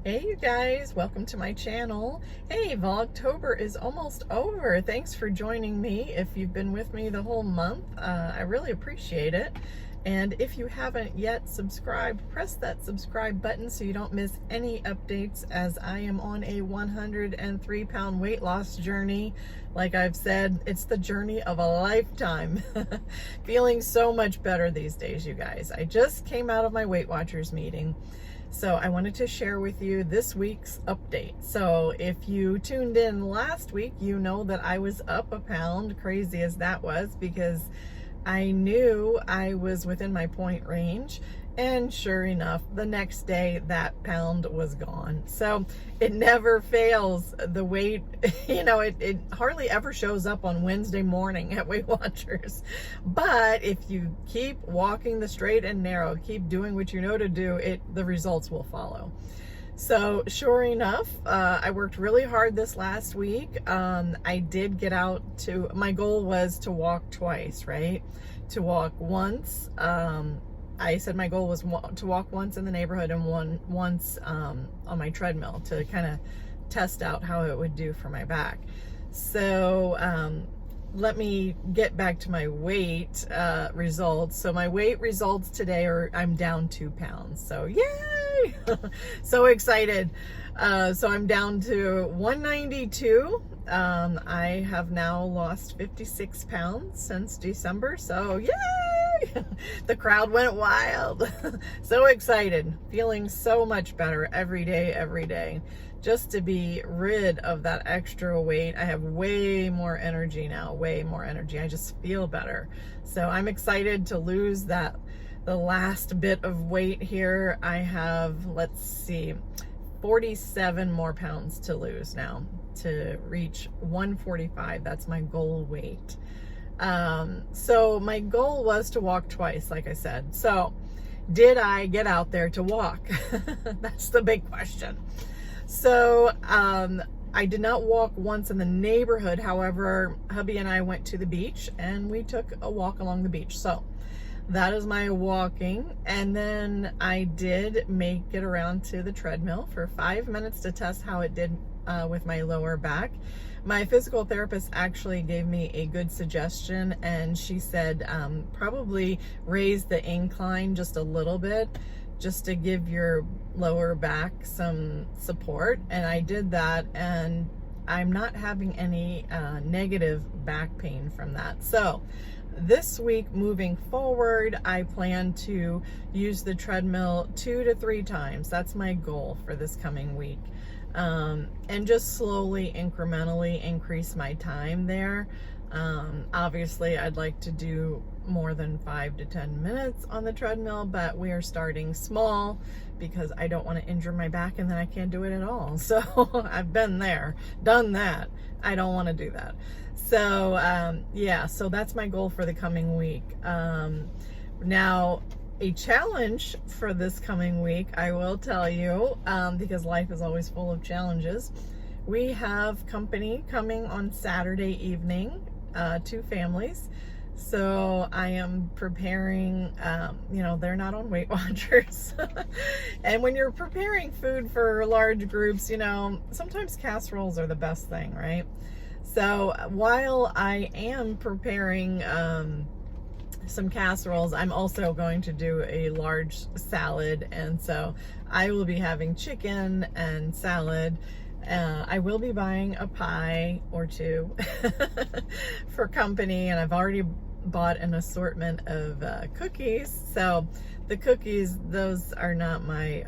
Hey you guys, welcome to my channel. Hey, Vlogtober is almost over. Thanks for joining me. If you've been with me the whole month, I really appreciate it. And if you haven't yet subscribed, press that subscribe button so you don't miss any updates, as I am on a 103-pound weight loss journey. Like I've said, it's the journey of a lifetime. Feeling so much better these days, you guys. I just came out of my Weight Watchers meeting. So I wanted to share with you this week's update. So if you tuned in last week, you know that I was up a pound, crazy as that was, because I knew I was within my point range. And sure enough, the next day that pound was gone. So it never fails. The weight, it hardly ever shows up on Wednesday morning at Weight Watchers. But if you keep walking the straight and narrow, keep doing what you know to do, the results will follow. So sure enough, I worked really hard this last week. I did get out to, my goal was to walk twice, right? To walk once, I said my goal was to walk once in the neighborhood and once on my treadmill to kind of test out how it would do for my back. So let me get back to my weight results. So my weight results today are I'm down 2 pounds. So yay! So excited. So I'm down to 192. I have now lost 56 pounds since December. So yay! The crowd went wild. So excited, feeling so much better every day, just to be rid of that extra weight. I have way more energy now, way more energy. I just feel better. So I'm excited to lose the last bit of weight here. I have, let's see, 47 more pounds to lose now to reach 145. That's my goal weight. So my goal was to walk twice, like I said. So did I get out there to walk? That's the big question. So I did not walk once in the neighborhood. However, hubby and I went to the beach and we took a walk along the beach. So that is my walking. And then I did make it around to the treadmill for 5 minutes to test how it did with my lower back. My physical therapist actually gave me a good suggestion, and she said probably raise the incline just a little bit, just to give your lower back some support. And I did that, and I'm not having any negative back pain from that. So this week moving forward, I plan to use the treadmill 2 to 3 times. That's my goal for this coming week. And just slowly, incrementally increase my time there. Obviously, I'd like to do more than 5 to 10 minutes on the treadmill, but we are starting small because I don't want to injure my back and then I can't do it at all. So I've been there, done that. I don't want to do that. So yeah, so that's my goal for the coming week. Now, a challenge for this coming week, I will tell you, because life is always full of challenges. We have company coming on Saturday evening, 2 families. So I am preparing, they're not on Weight Watchers. And when you're preparing food for large groups, sometimes casseroles are the best thing, right? So while I am preparing some casseroles, I'm also going to do a large salad, and so I will be having chicken and salad. I will be buying a pie or 2 for company, and I've already bought an assortment of cookies. So the cookies, those are not my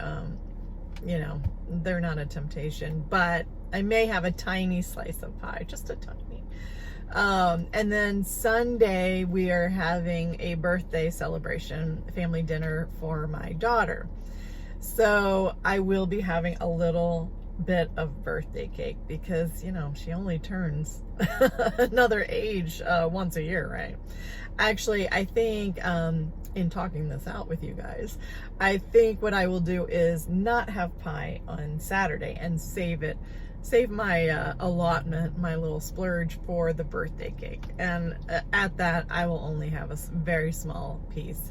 they're not a temptation, but I may have a tiny slice of pie, just a tiny. And then Sunday, we are having a birthday celebration, family dinner for my daughter. So I will be having a little bit of birthday cake because, she only turns another age once a year, right? Actually, I think in talking this out with you guys, I think what I will do is not have pie on Saturday and save my allotment, my little splurge for the birthday cake. And at that, I will only have a very small piece.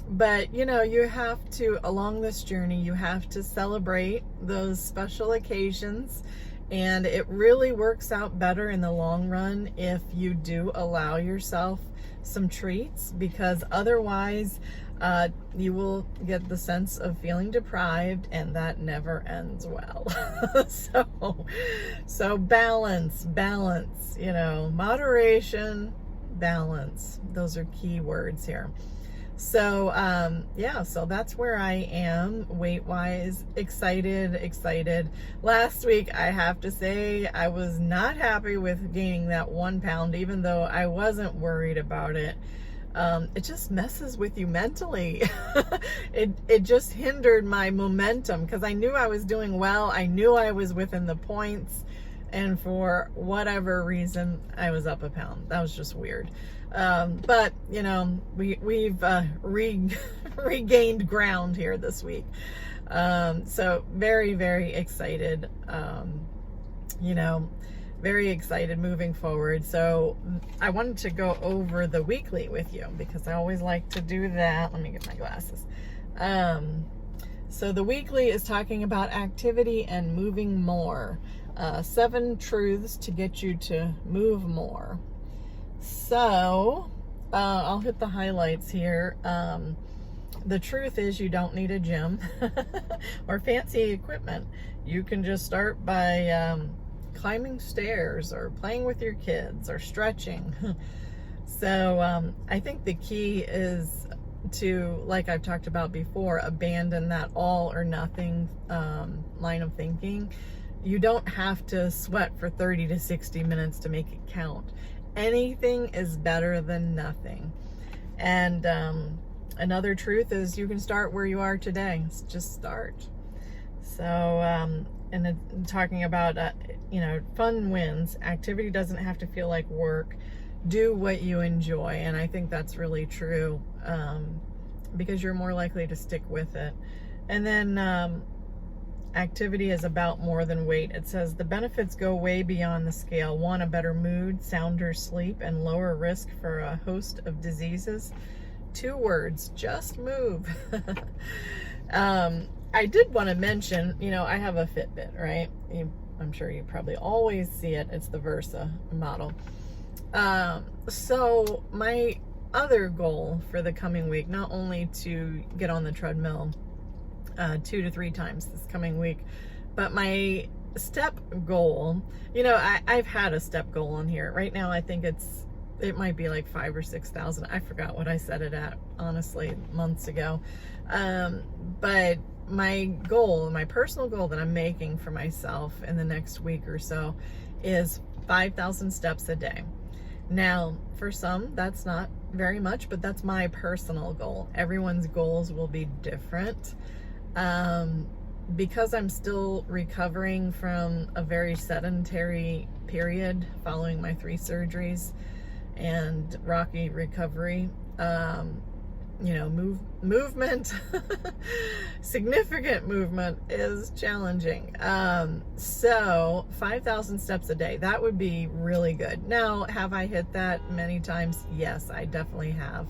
But, you know, you have to, along this journey, you have to celebrate those special occasions. And it really works out better in the long run if you do allow yourself some treats, because otherwise you will get the sense of feeling deprived, and that never ends well. So balance, you know, moderation, balance. Those are key words here. So, yeah, so that's where I am weight-wise. Excited. Last week, I have to say, I was not happy with gaining that 1 pound, even though I wasn't worried about it. It just messes with you mentally. It just hindered my momentum, because I knew I was doing well. I knew I was within the points. And for whatever reason, I was up a pound. That was just weird. But, you know, we've regained ground here this week. So very excited, you know, very excited moving forward. So I wanted to go over the weekly with you, because I always like to do that. Let me get my glasses. So the weekly is talking about activity and moving more. 7 truths to get you to move more. So I'll hit the highlights here. The truth is, you don't need a gym or fancy equipment. You can just start by climbing stairs or playing with your kids or stretching. So I think the key is to, like I've talked about before, abandon that all or nothing line of thinking. You don't have to sweat for 30 to 60 minutes to make it count. Anything is better than nothing. And another truth is, you can start where you are today. Just start. So, and talking about, you know, fun wins. Activity doesn't have to feel like work. Do what you enjoy. And I think that's really true, because you're more likely to stick with it. And then, activity is about more than weight. It says the benefits go way beyond the scale. 1, a better mood, sounder sleep, and lower risk for a host of diseases. 2 words, just move. I did want to mention, you know, I have a Fitbit, right? I'm sure you probably always see it. It's the Versa model. So my other goal for the coming week, not only to get on the treadmill 2 to 3 times this coming week, but my step goal, you know, I've had a step goal on here. Right now, I think it might be like 5,000 or 6,000. I forgot what I set it at, honestly, months ago. But my goal, my personal goal that I'm making for myself in the next week or so is 5,000 steps a day. Now, for some, that's not very much, but that's my personal goal. Everyone's goals will be different. Because I'm still recovering from a very sedentary period following my 3 surgeries and rocky recovery, you know, movement, significant movement is challenging. So 5,000 steps a day, that would be really good. Now, have I hit that many times? Yes, I definitely have.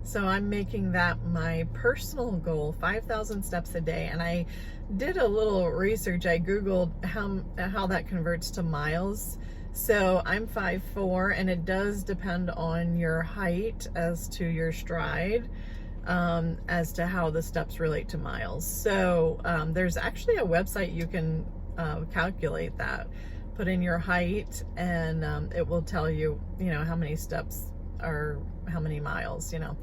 So I'm making that my personal goal, 5,000 steps a day. And I did a little research. I Googled how that converts to miles. So I'm 5'4", and it does depend on your height as to your stride, as to how the steps relate to miles. So there's actually a website you can calculate that. Put in your height, and it will tell you, you know, how many steps are how many miles, you know.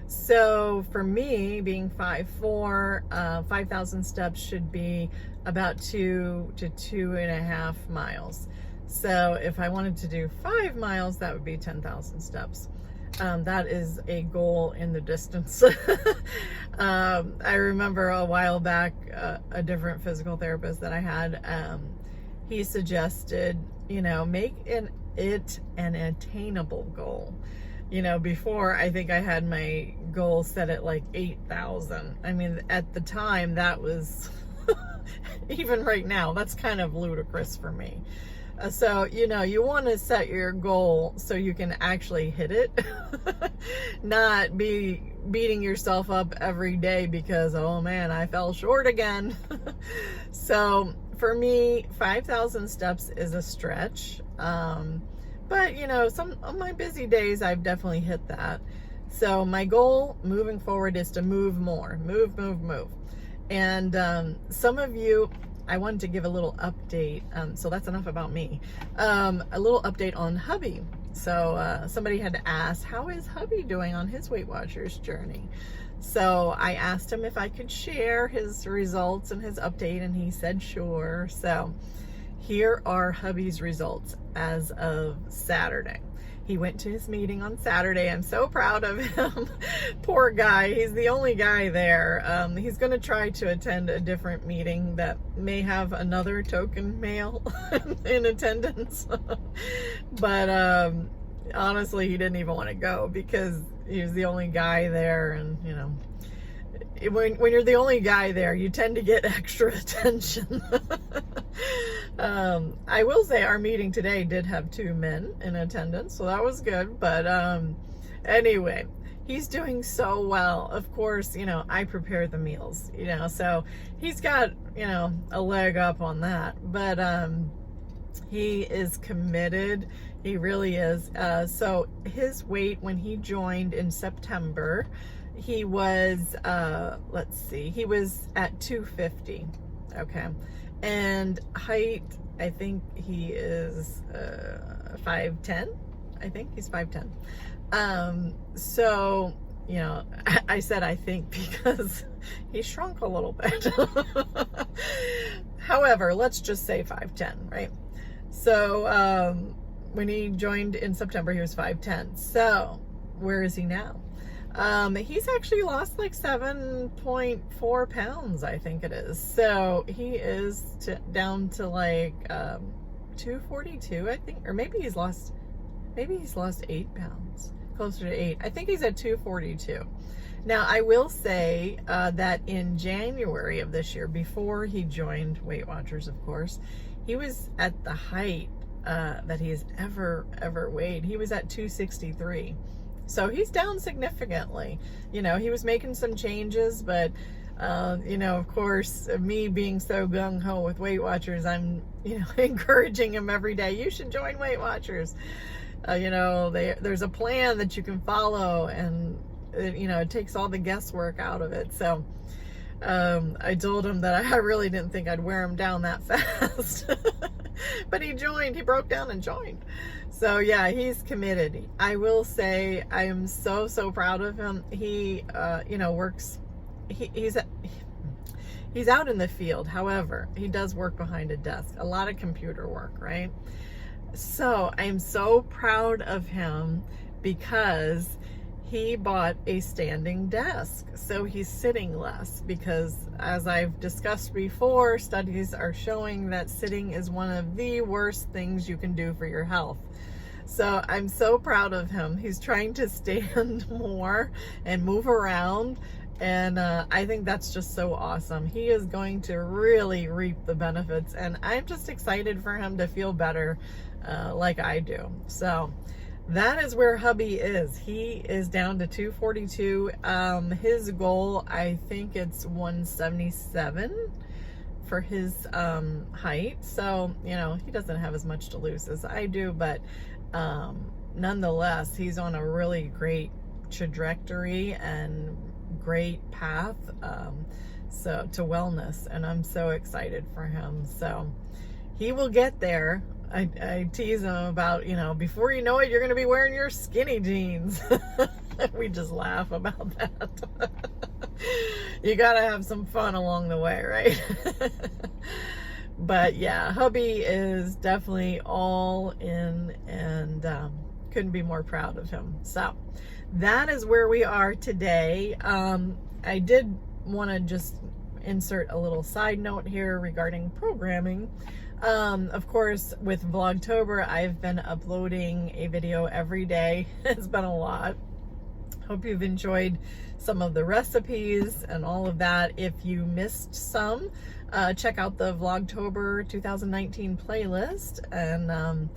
So for me, being 5'4", 5,000 steps should be about 2 to 2.5 miles. So if I wanted to do 5 miles, that would be 10,000 steps. That is a goal in the distance. I remember a while back, a different physical therapist that I had, he suggested, you know, make it an attainable goal. You know, before, I think I had my goal set at like 8,000. I mean, at the time, that was, even right now, that's kind of ludicrous for me. So, you know, you want to set your goal so you can actually hit it, not be beating yourself up every day because, oh man, I fell short again. So for me, 5,000 steps is a stretch. But you know, some of my busy days, I've definitely hit that. So my goal moving forward is to move more, move. And some of you, I wanted to give a little update. So that's enough about me. A little update on Hubby. So somebody had asked, how is Hubby doing on his Weight Watchers journey? So I asked him if I could share his results and his update, and he said sure. So here are Hubby's results as of Saturday. He went to his meeting on Saturday. I'm so proud of him. Poor guy. He's the only guy there. He's going to try to attend a different meeting that may have another token male in attendance. But honestly, he didn't even want to go because he was the only guy there. And, you know, when you're the only guy there, you tend to get extra attention. I will say our meeting today did have 2 men in attendance, so that was good. But anyway, he's doing so well. Of course, you know, I prepare the meals, you know, so he's got, you know, a leg up on that. But he is committed. He really is. So his weight when he joined in September, he was, let's see, he was at 250. Okay. And height, I think he is 5'10". I think he's 5'10". So, you know, I said I think because he shrunk a little bit. However, let's just say 5'10", right? So when he joined in September, he was 5'10". So where is he now? He's actually lost like 7.4 pounds, I think it is. So he is down to like 242, I think, or maybe he's lost 8 pounds, closer to 8. I think he's at 242. Now, I will say that in January of this year, before he joined Weight Watchers, of course, he was at the height that he has ever weighed. He was at 263. So he's down significantly. You know, he was making some changes, but, you know, of course, me being so gung-ho with Weight Watchers, I'm, you know, encouraging him every day. You should join Weight Watchers. You know, there's a plan that you can follow, and, you know, it takes all the guesswork out of it. So I told him that I really didn't think I'd wear him down that fast. But he joined. He broke down and joined. So yeah, he's committed. I will say I am so proud of him. He you know, works, he's out in the field. However, he does work behind a desk, a lot of computer work, right? So I'm so proud of him because he bought a standing desk, so he's sitting less, because as I've discussed before, studies are showing that sitting is one of the worst things you can do for your health. So I'm so proud of him. He's trying to stand more and move around, and I think that's just so awesome. He is going to really reap the benefits, and I'm just excited for him to feel better like I do. So that is where Hubby is. He is down to 242. His goal, I think it's 177 for his height. So, you know, he doesn't have as much to lose as I do, but nonetheless, he's on a really great trajectory and great path so to wellness, and I'm so excited for him. So he will get there. I tease him about, you know, before you know it, you're going to be wearing your skinny jeans. We just laugh about that. You got to have some fun along the way, right? But yeah, Hubby is definitely all in, and couldn't be more proud of him. So that is where we are today. I did want to just insert a little side note here regarding programming. Of course, with Vlogtober, I've been uploading a video every day. It's been a lot. Hope you've enjoyed some of the recipes and all of that. If you missed some, check out the Vlogtober 2019 playlist, and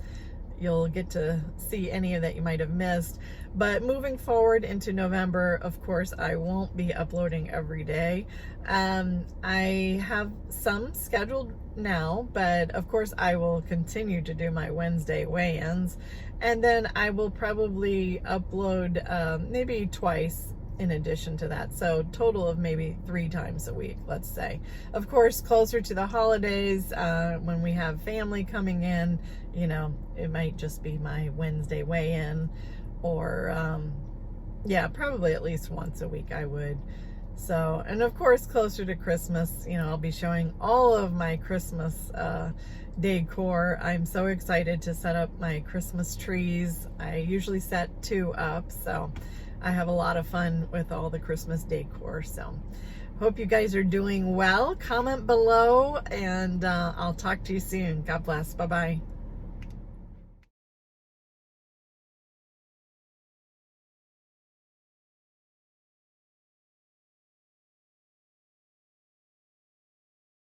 you'll get to see any of that you might have missed. But moving forward into November, of course, I won't be uploading every day. I have some scheduled now, but of course I will continue to do my Wednesday weigh-ins, and then I will probably upload maybe twice in addition to that. So total of maybe 3 times a week, let's say. Of course, closer to the holidays, when we have family coming in, you know, it might just be my Wednesday weigh-in, or yeah, probably at least once a week I would. So, and of course, closer to Christmas, you know, I'll be showing all of my Christmas decor. I'm so excited to set up my Christmas trees. I usually set 2 up, so I have a lot of fun with all the Christmas decor. So hope you guys are doing well. Comment below, and I'll talk to you soon. God bless. Bye-bye.